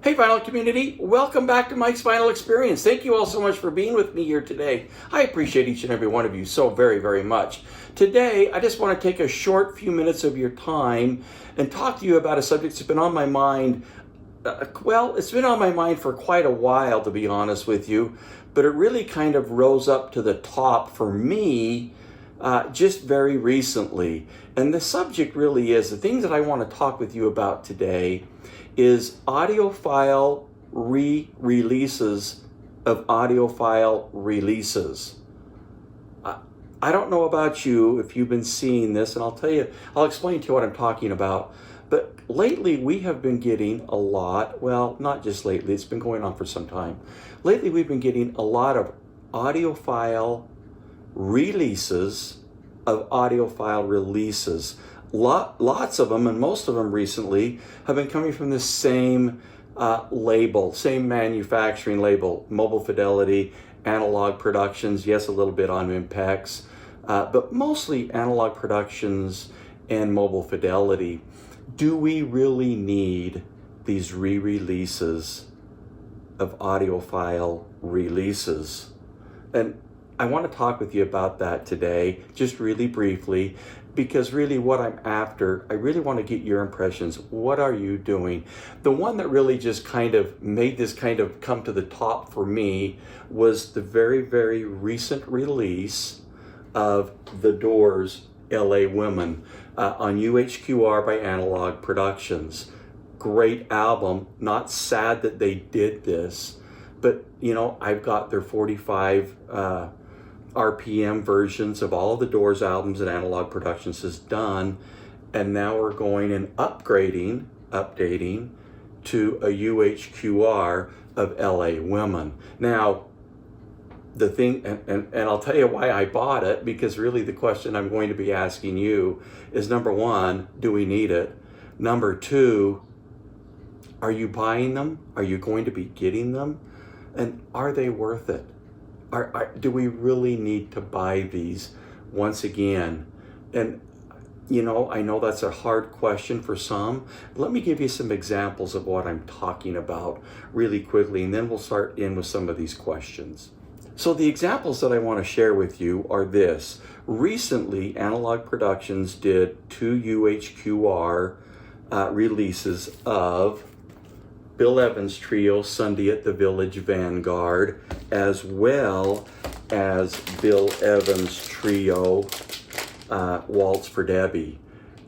Hey vinyl community, welcome back to Mike's Vinyl Experience. Thank you all so much for being with me here today. I appreciate each and every one of you so very, very much. Today, I just want to take a short few minutes of your time and talk to you about a subject that's been on my mind. It's been on my mind for quite a while, to be honest with you, but it really kind of rose up to the top for me just very recently. And the subject really is, the things that I want to talk with you about today is audiophile re-releases of audiophile releases. I don't know about you if you've been seeing this, and I'll explain to you what I'm talking about. But lately we have been getting a lot, well, not just lately, it's been going on for some time. Lately we've been getting a lot of audiophile releases of audiophile releases. Lots of them, and most of them recently, have been coming from the same label, same manufacturing label, Mobile Fidelity, Analogue Productions, yes, a little bit on Impex, but mostly Analogue Productions and Mobile Fidelity. Do we really need these re-releases of audiophile releases? And I want to talk with you about that today, just really briefly, because really what I'm after, I really want to get your impressions. What are you doing? The one that really just kind of made this kind of come to the top for me was the very, very recent release of The Doors' LA Women on UHQR by Analogue Productions. Great album. Not sad that they did this, but you know, I've got their 45 RPM versions of all of the Doors albums that Analogue Productions has done, and now we're going and updating to a UHQR of LA Women. Now, the thing, and I'll tell you why I bought it, because really the question I'm going to be asking you is, number one, do we need it? Number two, are you buying them? Are you going to be getting them? And are they worth it? Do we really need to buy these once again? And you know, I know that's a hard question for some. Let me give you some examples of what I'm talking about really quickly, and then we'll start in with some of these questions. So the examples that I want to share with you are this. Recently, Analogue Productions did 2 UHQR releases of Bill Evans Trio, Sunday at the Village Vanguard, as well as Bill Evans Trio, Waltz for Debbie.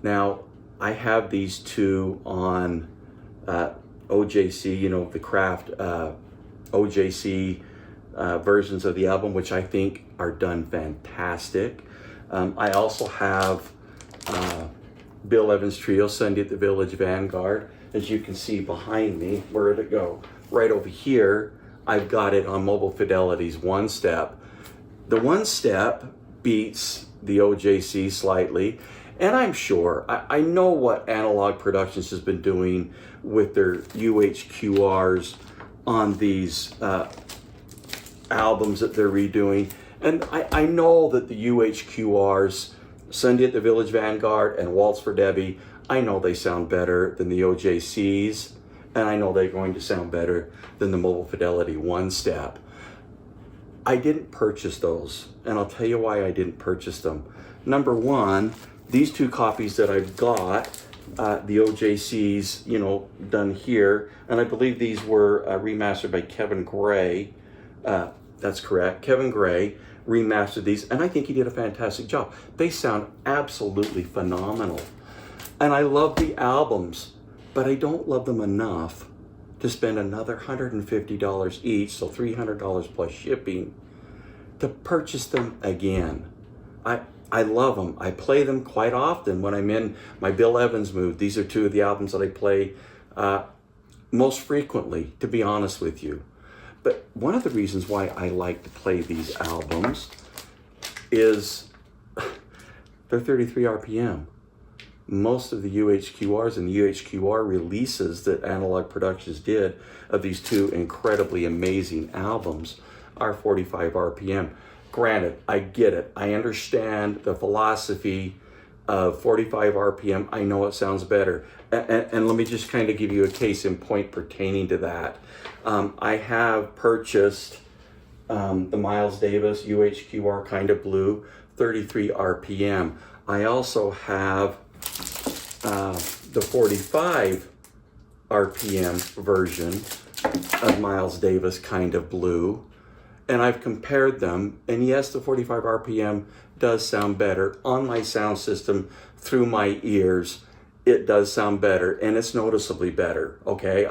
Now, I have these two on OJC, you know, the Kraft OJC versions of the album, which I think are done fantastic. I also have Bill Evans Trio, Sunday at the Village Vanguard. As you can see behind me, where did it go? Right over here, I've got it on Mobile Fidelity's One Step. The One Step beats the OJC slightly, and I'm sure, I know what Analogue Productions has been doing with their UHQRs on these albums that they're redoing, and I know that the UHQRs, Sunday at the Village Vanguard and Waltz for Debbie, I know they sound better than the OJCs, and I know they're going to sound better than the Mobile Fidelity One Step. I didn't purchase those, and I'll tell you why I didn't purchase them. Number one, these two copies that I've got, the OJCs, you know, done here, and I believe these were remastered by Kevin Gray. That's correct, Kevin Gray remastered these, and I think he did a fantastic job. They sound absolutely phenomenal. And I love the albums, but I don't love them enough to spend another $150 each, so $300 plus shipping, to purchase them again. I love them. I play them quite often when I'm in my Bill Evans mood. These are two of the albums that I play most frequently, to be honest with you. But one of the reasons why I like to play these albums is they're 33 RPM. Most of the UHQRs and the UHQR releases that Analogue Productions did of these two incredibly amazing albums are 45 RPM. Granted, I get it. I understand the philosophy of 45 RPM, I know it sounds better. And let me just kind of give you a case in point pertaining to that. I have purchased the Miles Davis UHQR kind of blue, 33 RPM. I also have the 45 RPM version of Miles Davis kind of blue, and I've compared them, and yes, the 45 RPM does sound better on my sound system through my ears. It does sound better, and it's noticeably better. Okay,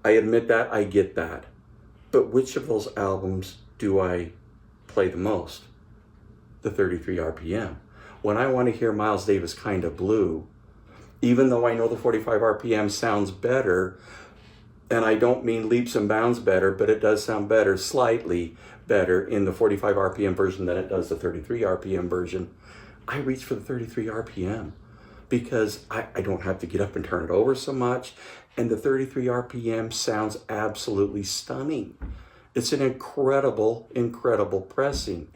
I admit that, I get that. But which of those albums do I play the most? The 33 RPM. When I want to hear Miles Davis kind of blue, even though I know the 45 RPM sounds better, and I don't mean leaps and bounds better, but it does sound better, slightly better in the 45 RPM version than it does the 33 RPM version, I reach for the 33 RPM because I don't have to get up and turn it over so much. And the 33 RPM sounds absolutely stunning. It's an incredible, incredible pressing.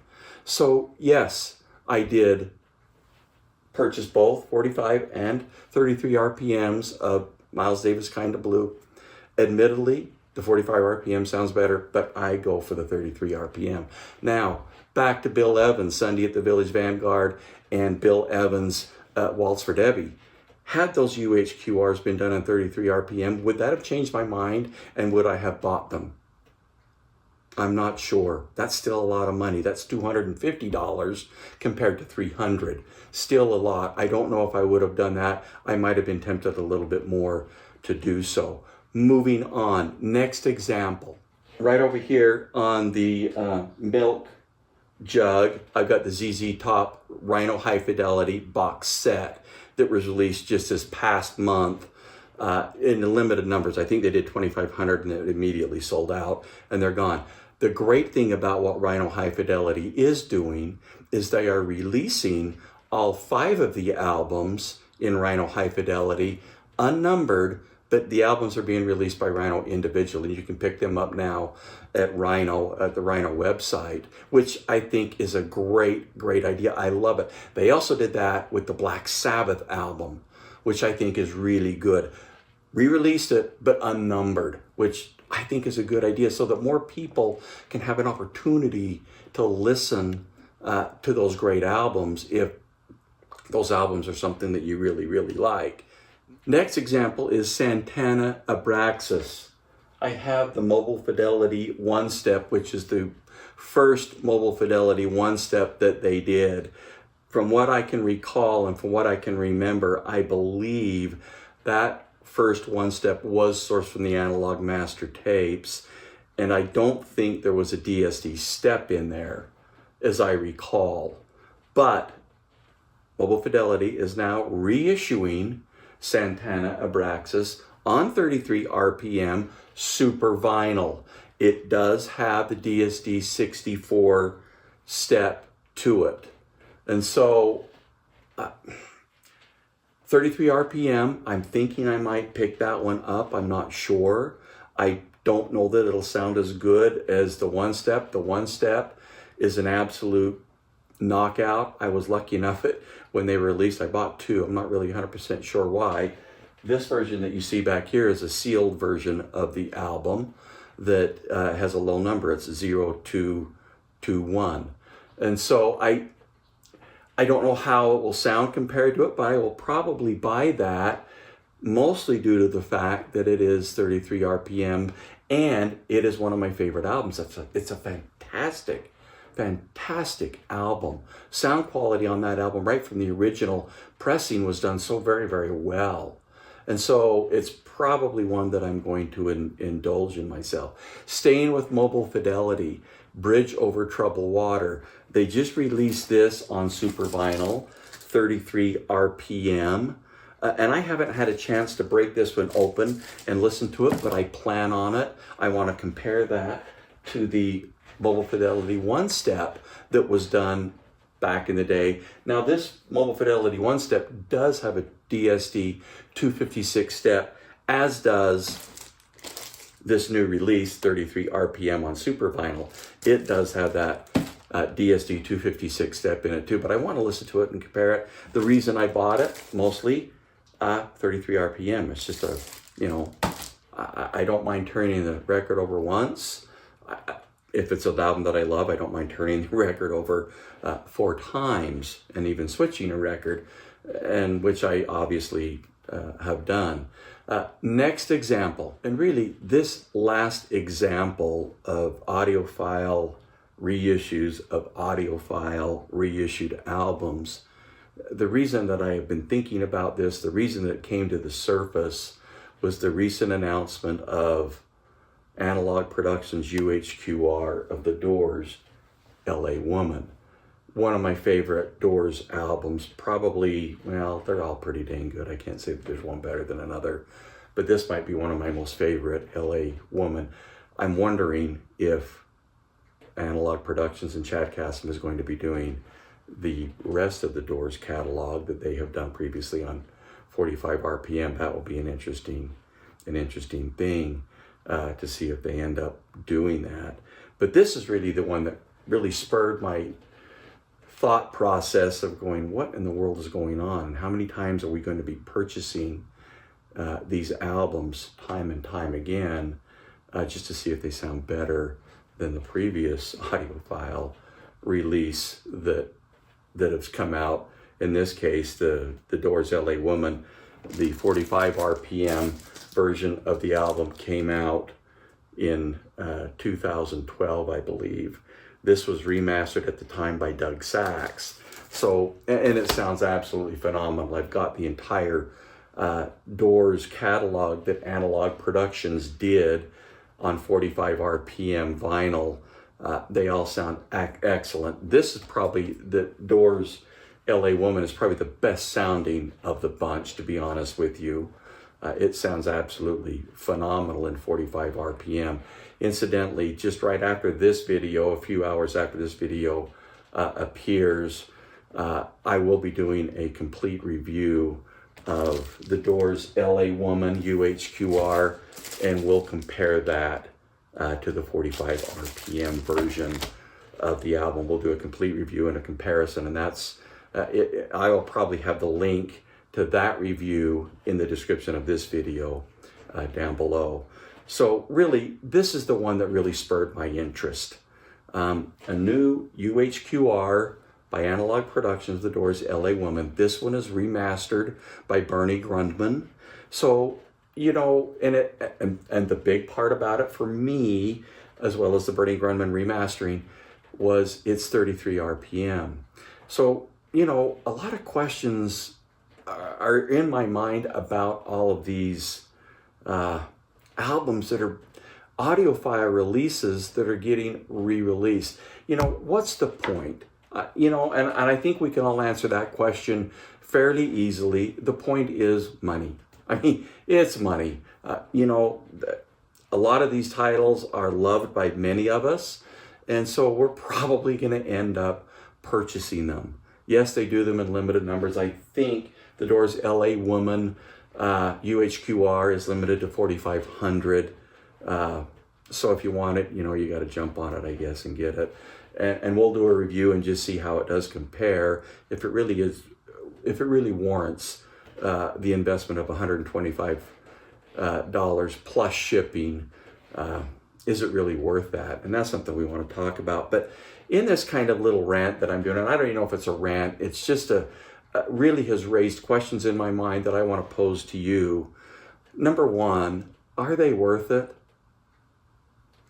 So yes, I did purchase both 45 and 33 RPMs of Miles Davis kind of blue. Admittedly, the 45 RPM sounds better, but I go for the 33 RPM. Now, back to Bill Evans, Sunday at the Village Vanguard, and Bill Evans' Waltz for Debbie. Had those UHQRs been done on 33 RPM, would that have changed my mind, and would I have bought them? I'm not sure. That's still a lot of money. That's $250 compared to $300. Still a lot. I don't know if I would have done that. I might have been tempted a little bit more to do so. Moving on, next example. Right over here on the milk jug, I've got the ZZ Top Rhino High Fidelity box set that was released just this past month in limited numbers. I think they did 2,500 and it immediately sold out and they're gone. The great thing about what Rhino High Fidelity is doing is they are releasing all 5 of the albums in Rhino High Fidelity, unnumbered, but the albums are being released by Rhino individually. You can pick them up now at Rhino, at the Rhino website, which I think is a great, great idea. I love it. They also did that with the Black Sabbath album, which I think is really good. Re-released it, but unnumbered, which I think is a good idea so that more people can have an opportunity to listen to those great albums if those albums are something that you really, really like. Next example is Santana Abraxas. I have the Mobile Fidelity one-step, which is the first Mobile Fidelity one-step that they did. From what I can recall and from what I can remember, I believe that first one-step was sourced from the Analog Master tapes, and I don't think there was a DSD step in there, as I recall. But Mobile Fidelity is now reissuing Santana Abraxas on 33 RPM super vinyl. It does have the DSD 64 step to it. And so 33 RPM, I'm thinking I might pick that one up. I'm not sure. I don't know that it'll sound as good as the one step. The one step is an absolute knockout. I was lucky enough that when they were released, I bought 2. I'm not really 100% sure why. This version that you see back here is a sealed version of the album that has a low number. It's 0221. And so I don't know how it will sound compared to it, but I will probably buy that mostly due to the fact that it is 33 RPM and it is one of my favorite albums. It's a fantastic album. Sound quality on that album right from the original pressing was done so very, very well. And so it's probably one that I'm going to indulge in myself. Staying with Mobile Fidelity, Bridge Over Troubled Water. They just released this on Super Vinyl, 33 RPM. And I haven't had a chance to break this one open and listen to it, but I plan on it. I want to compare that to the Mobile Fidelity one-step that was done back in the day. Now this Mobile Fidelity one-step does have a DSD 256 step, as does this new release, 33 RPM on Super Vinyl. It does have that DSD 256 step in it too, but I want to listen to it and compare it. The reason I bought it, mostly 33 RPM. It's just I don't mind turning the record over once. If it's an album that I love, I don't mind turning the record over 4 times and even switching a record, and which I obviously have done. Next example, and really this last example of audiophile reissues of audiophile reissued albums. The reason that I have been thinking about this, the reason that it came to the surface, was the recent announcement of Analogue Productions UHQR of the Doors' LA Woman. One of my favorite Doors albums, probably, well, they're all pretty dang good. I can't say that there's one better than another, but this might be one of my most favorite, LA Woman. I'm wondering if Analogue Productions and Chad Kassem is going to be doing the rest of the Doors catalog that they have done previously on 45 RPM. That will be an interesting thing to see if they end up doing that. But this is really the one that really spurred my thought process of going, what in the world is going on? How many times are we going to be purchasing these albums time and time again just to see if they sound better than the previous audiophile release that has come out. In this case, the Doors' LA Woman, the 45 RPM version of the album came out in 2012, I believe. This was remastered at the time by Doug Sax. So, and it sounds absolutely phenomenal. I've got the entire Doors catalog that Analogue Productions did on 45 RPM vinyl. They all sound excellent. This is probably, the Doors' LA Woman is probably the best sounding of the bunch, to be honest with you. It sounds absolutely phenomenal in 45 RPM. Incidentally, just right after this video, a few hours after this video appears, I will be doing a complete review of the Doors' LA Woman UHQR, and we'll compare that to the 45 RPM version of the album. We'll do a complete review and a comparison, and that's I will probably have the link to that review in the description of this video down below. So really, this is the one that really spurred my interest. A new UHQR by Analogue Productions, the Doors' LA Woman. This one is remastered by Bernie Grundman. So, you know, and the big part about it for me, as well as the Bernie Grundman remastering, was it's 33 RPM. So, you know, a lot of questions are in my mind about all of these albums that are audiophile releases that are getting re-released. You know, what's the point? You know, and I think we can all answer that question fairly easily. The point is money. I mean, it's money. You know, a lot of these titles are loved by many of us, and so we're probably going to end up purchasing them. Yes, they do them in limited numbers. I think the Doors' LA Woman UHQR is limited to 4,500. So if you want it, you know, you got to jump on it, I guess, and get it. And we'll do a review and just see how it does compare. If it really warrants the investment of $125 plus shipping, is it really worth that? And that's something we want to talk about. But in this kind of little rant that I'm doing, and I don't even know if it's a rant, it's just really has raised questions in my mind that I want to pose to you. Number one, are they worth it?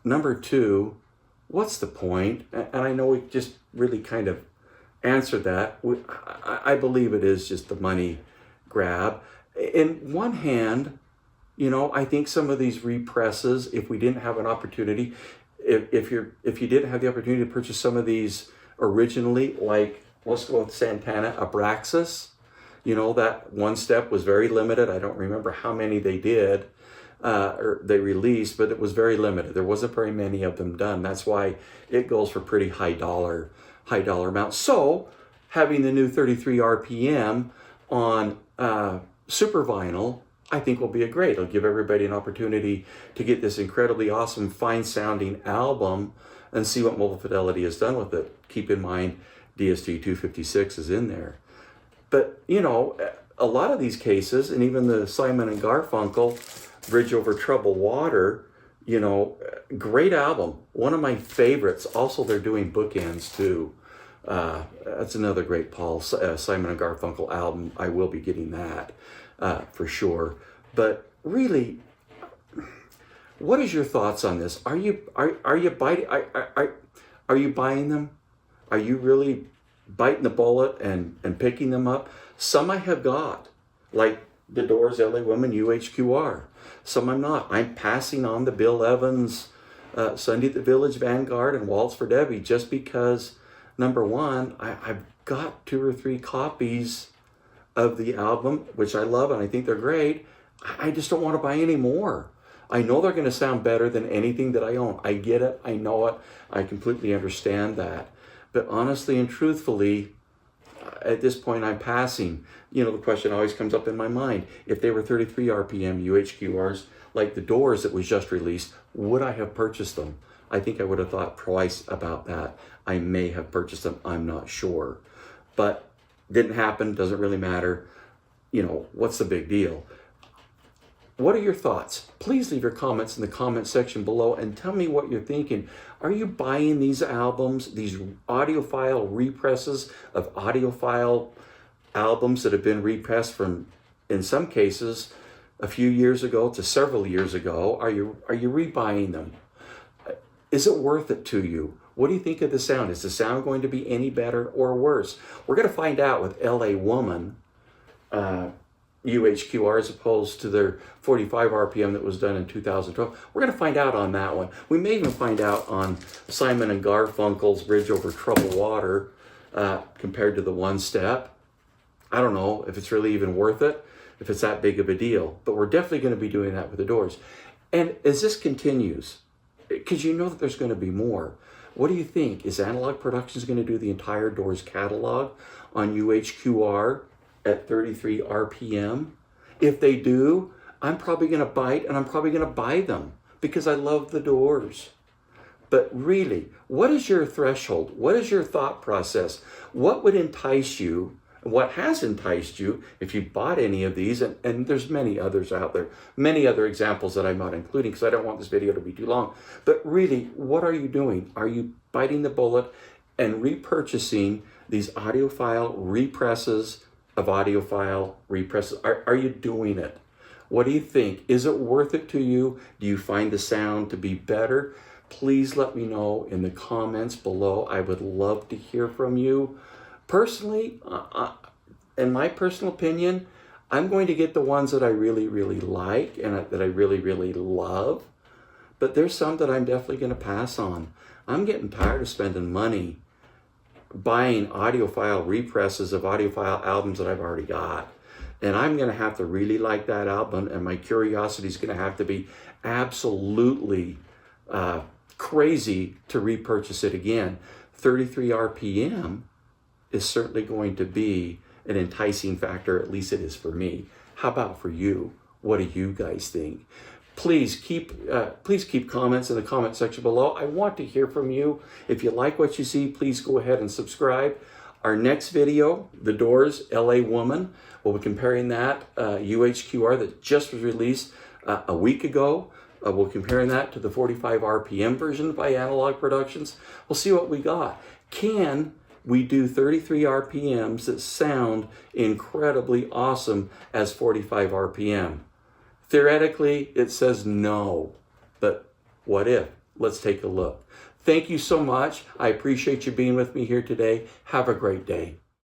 Number two, what's the point? And I know we just really kind of answered that. I believe it is just the money grab. In one hand, you know, I think some of these represses, if we didn't have an opportunity, if you didn't have the opportunity to purchase some of these originally, like let's go with Santana Abraxas, you know, that one step was very limited. I don't remember how many they did or they released, but it was very limited. There wasn't very many of them done. That's why it goes for pretty high dollar amounts. So having the new 33 RPM on super vinyl, I think will be a great. It'll give everybody an opportunity to get this incredibly awesome, fine-sounding album and see what Mobile Fidelity has done with it. Keep in mind, DSG-256 is in there. But, you know, a lot of these cases, and even the Simon and Garfunkel, Bridge Over Troubled Water, you know, great album. One of my favorites. Also, they're doing bookends, too. That's another great Simon and Garfunkel album. I will be getting that for sure. But really, what is your thoughts on this? Are you biting? Are you buying them? Are you really biting the bullet and picking them up? Some I have got, like the Doors, LA Woman, UHQR. Some I'm not. I'm passing on the Bill Evans, Sunday at the Village Vanguard, and Waltz for Debbie just because, number one, I've got 2 or 3 copies of the album, which I love and I think they're great. I just don't want to buy any more. I know they're going to sound better than anything that I own. I get it. I know it. I completely understand that. But honestly and truthfully, at this point, I'm passing. You know, the question always comes up in my mind. If they were 33 RPM UHQRs, like the Doors that was just released, would I have purchased them? I think I would have thought twice about that. I may have purchased them. I'm not sure. But didn't happen. Doesn't really matter. You know, what's the big deal? What are your thoughts? Please leave your comments in the comment section below and tell me what you're thinking. Are you buying these albums, these audiophile represses of audiophile albums that have been repressed from, in some cases, a few years ago to several years ago? Are you rebuying them? Is it worth it to you? What do you think of the sound? Is the sound going to be any better or worse? We're going to find out with LA Woman, UHQR, as opposed to their 45 RPM that was done in 2012. We're going to find out on that one. We may even find out on Simon and Garfunkel's Bridge Over Troubled Water compared to the One Step. I don't know if it's really even worth it, if it's that big of a deal. But we're definitely going to be doing that with the Doors. And as this continues, because you know that there's going to be more, what do you think? Is Analogue Productions going to do the entire Doors catalog on UHQR at 33 RPM? If they do, I'm probably going to bite and I'm probably going to buy them because I love the Doors. But really, what is your threshold? What is your thought process? What would entice you? What has enticed you if you bought any of these? And there's many others out there, many other examples that I'm not including because I don't want this video to be too long. But really, what are you doing? Are you biting the bullet and repurchasing these audiophile represses of audiophile represses? Are you doing it? What do you think? Is it worth it to you? Do you find the sound to be better? Please let me know in the comments below. I would love to hear from you. Personally, in my personal opinion, I'm going to get the ones that I really, really like and that I really, really love. But there's some that I'm definitely going to pass on. I'm getting tired of spending money buying audiophile represses of audiophile albums that I've already got. And I'm going to have to really like that album, and my curiosity is going to have to be absolutely crazy to repurchase it again. 33 RPM is certainly going to be an enticing factor, at least it is for me. How about for you? What do you guys think? Please keep comments in the comment section below. I want to hear from you. If you like what you see, please go ahead and subscribe. Our next video, The Doors, LA Woman, we'll be comparing that UHQR that just was released a week ago. We'll be comparing that to the 45 RPM version by Analogue Productions. We'll see what we got. Can we do 33 RPMs that sound incredibly awesome as 45 RPM? Theoretically, it says no, but what if? Let's take a look. Thank you so much. I appreciate you being with me here today. Have a great day.